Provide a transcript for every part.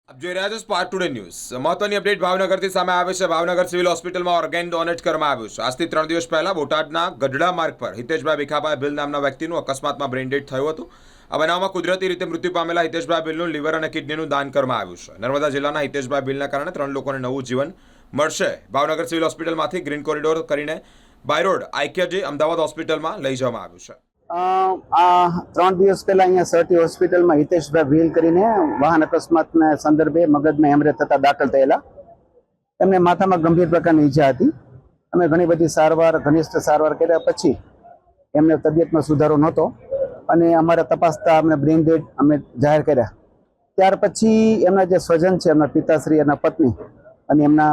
આપ જોઈ રહ્યા છો સ્પાર્ક ટુડે ન્યૂઝ। મહત્વની અપડેટ ભાવનગરથી સામે આવે છે। ભાવનગર સિવિલ હોસ્પિટલમાં ઓર્ગેન ડોનેટ કરવામાં આવ્યું છે। આજથી 3 દિવસ પહેલા બોટાદના ગઢડા માર્ગ પર હિતેશભાઈ ભીખાભાઈ ભીલ નામના વ્યક્તિનું અકસ્માતમાં બ્રેઇન ડેડ થયું હતું। આ બનાવમાં કુદરતી રીતે મૃત્યુ પામેલા હિતેશભાઈ ભીલનું લીવર અને કિડનીનું દાન કરવામાં આવ્યું છે। નર્મદા જિલ્લાના હિતેશભાઈ ભીલના કારણે 3 લોકોને નવું જીવન મળશે। ભાવનગર સિવિલ હોસ્પિટલમાંથી ગ્રીન કોરિડોર કરીને બાય રોડ આઈકેજી અમદાવાદ હોસ્પિટલમાં લઈ જવામાં આવ્યું છે। આ 3 દિવસ પહેલા અહીંયા સરટી હોસ્પિટલમાં હિતેશભાઈ ભીલ કરીને વાહન અકસ્માતના સંદર્ભે મગજમાં હેમરેજ થતા દાખલ થયેલા। એમને માથામાં ગંભીર પ્રકારની ઈજા હતી। અમે ઘણી બધી ઘનિષ્ઠ સારવાર કર્યા પછી એમને તબિયતમાં સુધારો નહોતો અને અમારે તપાસતા અમને બ્રેઇન ડેડ અમે જાહેર કર્યા। ત્યાર પછી એમના જે સ્વજન છે, એમના પિતાશ્રી, એમના પત્ની અને એમના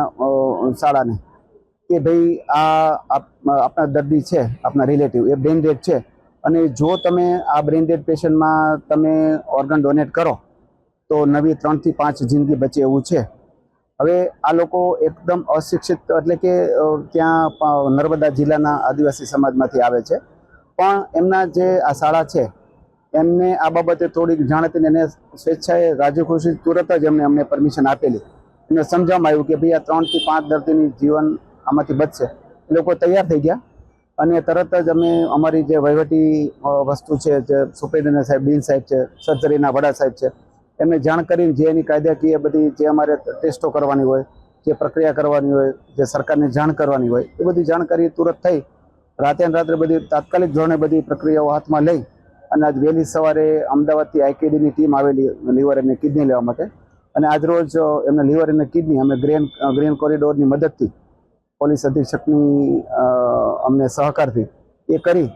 શાળાને કે ભાઈ આ આપણા દર્દી છે, આપણા રિલેટિવ એ બ્રેઇન ડેડ છે અને જો તમે આ બ્રેઇન ડેડ પેશન્ટમાં તમે ઓર્ગન ડોનેટ કરો તો નવી 3 થી 5 જિંદગી બચે એવું છે। હવે આ લોકો એકદમ અશિક્ષિત એટલે કે ત્યાં નર્મદા જિલ્લાના આદિવાસી સમાજમાંથી આવે છે, પણ એમના જે આ શાળા છે એમને આ બાબતે થોડીક જાણ હતી ને એને સ્વેચ્છાએ રાજી ખુશી તુરત જ અમને પરમિશન આપેલી। એમને સમજાવવામાં આવ્યું કે ભાઈ આ 3 થી 5 દર્દીની જીવન આમાંથી બચશે। એ લોકો તૈયાર થઈ ગયા અને તરત જ અમે અમારી જે વહીવટી વસ્તુ છે, જે સુપ્રિન્ટેન્ડન્ટ સાહેબ, ડીન સાહેબ છે, સર્જરીના વડા સાહેબ છે, એમને જાણ કરીને જે એની કાયદાકીય બધી જે અમારે ટેસ્ટો કરવાની હોય, જે પ્રક્રિયા કરવાની હોય, જે સરકારને જાણ કરવાની હોય એ બધી જાણકારી તુરત થઈ। રાતે બધી તાત્કાલિક ધોરણે બધી પ્રક્રિયાઓ હાથમાં લઈ અને આજ વહેલી સવારે અમદાવાદથી આઈકેડીની ટીમ આવેલી લીવર અને કિડની લેવા માટે અને આજરોજ એમને લીવર અને કિડની અમે ગ્રીન કોરિડોરની મદદથી પોલીસ અધિક્ષકની અમને સહકારથી એ કરી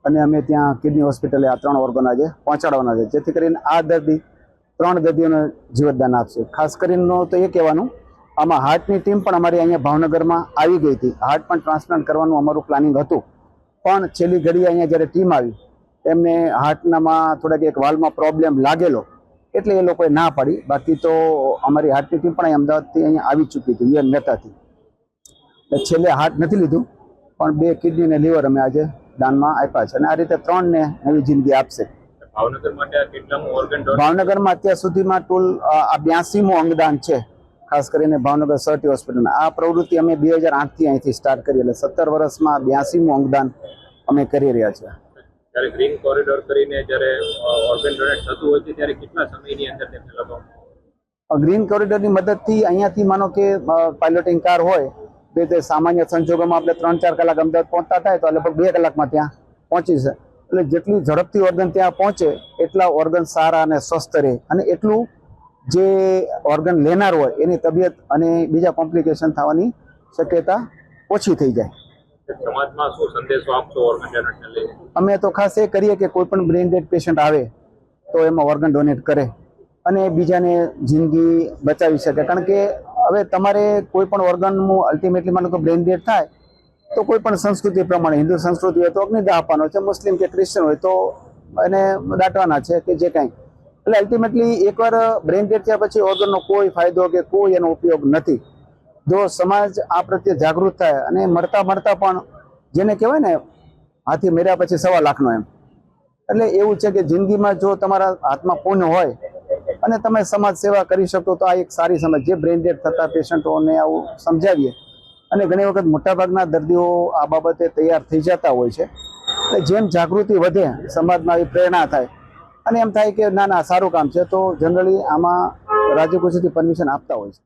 અને અમે ત્યાં કિડની હોસ્પિટલે આ 3 ઓર્ગન આજે પહોંચાડવાના છે, જેથી કરીને આ દર્દી 3 દર્દીઓને જીવતદાન આપશે। ખાસ કરીને તો એ કહેવાનું, આમાં હાર્ટની ટીમ પણ અમારી અહીંયા ભાવનગરમાં આવી ગઈ હતી। હાર્ટ પણ ટ્રાન્સપ્લાન્ટ કરવાનું અમારું પ્લાનિંગ હતું, પણ છેલ્લી ઘડીએ અહીંયા જ્યારે ટીમ આવી એમને હાર્ટનામાં થોડાક એક વાલ્વમાં પ્રોબ્લેમ લાગેલો એટલે એ લોકોએ ના પાડી। બાકી તો અમારી હાર્ટની ટીમ પણ અમદાવાદથી અહીંયા આવી ચૂકી હતી યુએન મહેતાથી। છેલ્લે હાર્ટ નથી લીધું, પણ 2 કિડની અને લીવર અમે આજે દાનમાં આપ્યા છે અને આ રીતે 3 ને નવી જિંદગી આપશે। ભાવનગરમાં અત્યાર સુધીમાં ટોલ આ 82મું અંગદાન છે, ખાસ કરીને ભાવનગર સરટી હોસ્પિટલમાં। આ પ્રવૃત્તિ અમે 2008 થી અહીંથી સ્ટાર્ટ કરી એટલે 17 વર્ષમાં 82મું અંગદાન અમે કરી રહ્યા છીએ। જ્યારે ગ્રીન કોરિડોર કરીને જ્યારે ઓર્ગન ડોનેટ થતું હોય છે ત્યારે કેટલા સમયની અંદર તેમને લગાવો? ગ્રીન કોરિડોરની મદદથી અહીંયાથી માનો કે પાયલોટિંગ કાર હોય તે સામાન્ય સંજોગોમાં આપણે 3-4 કલાક અમદાવાદ પહોંચતા થાય તો લગભગ 2 કલાકમાં ત્યાં પહોંચી છે। એટલે જેટલી ઝડપથી ઓર્ગન ત્યાં પહોંચે એટલા ઓર્ગન સારા અને સ્વસ્થ રહે અને એટલું જે ઓર્ગન લેનાર હોય એની તબિયત અને બીજા કોમ્પ્લિકેશન થવાની શક્યતા ઓછી થઈ જાય। સમાજમાં શું સંદેશો આપશો ઓર્ગન ડોનેટને લઈને? અમે તો ખાસ એ કરીએ કે કોઈ પણ બ્રેઇન ડેડ પેશન્ટ આવે તો એમાં ઓર્ગન ડોનેટ કરે અને બીજાને જિંદગી બચાવી શકે। કારણ કે હવે તમારે કોઈ પણ ઓર્ગનનું અલ્ટિમેટલી માનો કે બ્રેઇન ડેડ થાય તો કોઈ પણ સંસ્કૃતિ પ્રમાણે, હિન્દુ સંસ્કૃતિ હોય તો અગ્નિદાહ આપવાનો છે, મુસ્લિમ કે ક્રિશ્ચન હોય તો એને દાટવાના છે કે જે કાંઈ। એટલે અલ્ટિમેટલી એકવાર બ્રેઇન ડેડ થયા પછી ઓર્ગનનો કોઈ ફાયદો કે કોઈ એનો ઉપયોગ નથી। જો સમાજ આ પ્રત્યે જાગૃત થાય અને મળતા પણ જેને કહેવાય ને હાથી મર્યા પછી 1.25 લાખનો એમ, એટલે એવું છે કે જિંદગીમાં જો તમારા હાથમાં પુણ્ય હોય અને તમે સમાજ સેવા કરી શકો તો આ એક સારી સમજ। જે બ્રેઇન ડેડ થતા પેશન્ટોને આવું સમજાવીએ અને ઘણી વખત મોટાભાગના દર્દીઓ આ બાબતે તૈયાર થઈ જતા હોય છે। એટલે જેમ જાગૃતિ વધે, સમાજમાં આવી પ્રેરણા થાય અને એમ થાય કે ના સારું કામ છે, તો જનરલી આમાં રાજી ખુશીથી પરમિશન આપતા હોય છે।